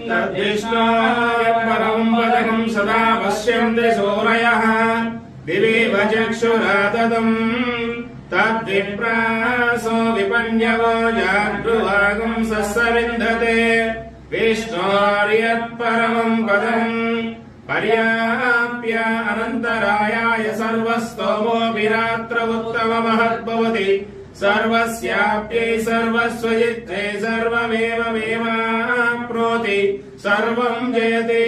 तद्विष्णोः परं पदकं सदा पश्यन्ति सूरयः दिवीव चक्षुराततम् तद्विप्रासो विपन्यवो जागृवागं सस्सविन्दते विष्णोर्यत्परमं पदम् पर्याप्य अनन्तरायाय सर्वस्तोमोऽपि रात्र उत्तममहद्भवति सर्वस्याप्यै सर्वस्वजित्ते सर्वमेवमेवाप्नोति सर्वं जयते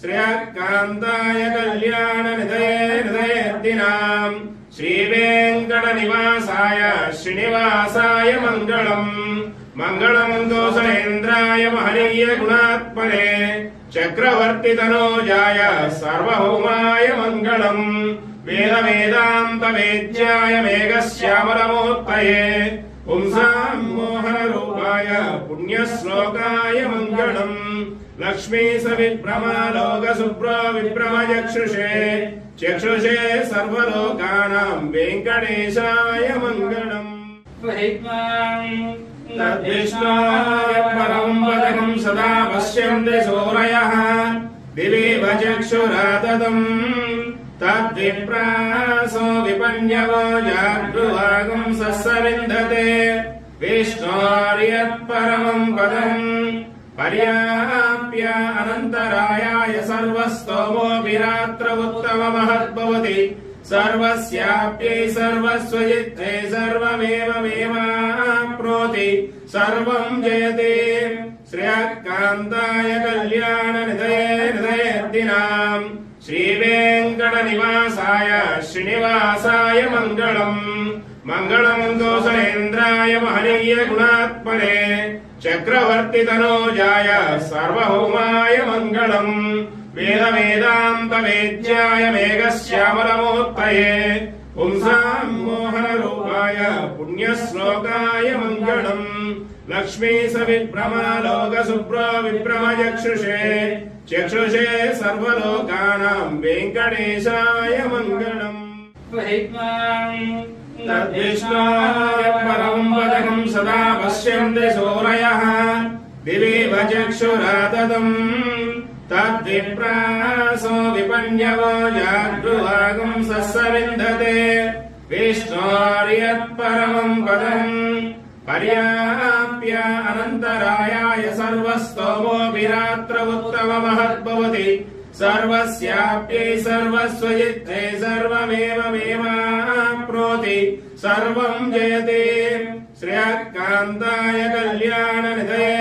श्रेयःकान्ताय कल्याणनिधये हृदयेऽर्थिनाम् श्रीवेङ्कटनिवासाय श्रीनिवासाय मङ्गलम् मङ्गलम् दोषेन्द्राय महनीय गुणात्मने चक्रवर्तितनोजाय सार्वभौमाय मङ्गलम् वेदान्तवेद्याय मेघश्यामलमूर्तये पुंसां मोहनरूपाय पुण्यश्लोकाय मङ्गलम् लक्ष्मी सविभ्रमालोकशुभ्रो विभ्रमचक्षुषे चक्षुषे सर्वलोकानां वेङ्कटेशाय मङ्गलम् तद्विष्णोः परं पदकं सदा पश्यन्ति सूरयः दिवीव चक्षुराततम् तद्विप्रासो विपन्यवो जागृवागं सस्सविन्दते विष्णोर्यत्परमं पदम् पर्याप्य अनन्तरायाय सर्वस्तोमोऽपि रात्र उत्तममहद्भवति सर्वस्याप्यै सर्वस्वजित्ते सर्वमेवमेवाप्नोति सर्वं जयते श्रेयःकान्ताय कल्याणनिधये हृदयेऽर्थिनाम् श्रीवेङ्कटनिवासाय श्रीनिवासाय मङ्गलम् मङ्गलम् दोषेन्द्राय महनीय गुणात्मने चक्रवर्तितनोजाय सार्वभौमाय मङ्गलम् वेदान्तवेद्याय मेघश्यामलमूर्तये पुंसां मोहनरूपाय पुण्यश्लोकाय मङ्गलम् लक्ष्मी सविभ्रमालोकशुभ्रो विभ्रमचक्षुषे चक्षुषे सर्वलोकानां वेङ्कटेशाय मङ्गलम् तद्विष्णोः परं पदकं सदा पश्यन्ति सूरयः दिवीव चक्षुराततम् तद्विप्रासो विपन्यवो जागृवागं सस्सविन्दते विष्णोर्यत्परमं पदम् पर्याप्य अनन्तरायाय सर्वस्तोमोऽपि रात्र उत्तममहद्भवति सर्वस्याप्यै सर्वस्वजित्ते सर्वमेवमेवाप्नोति सर्वं जयते श्रेयःकान्ताय कल्याणनिधये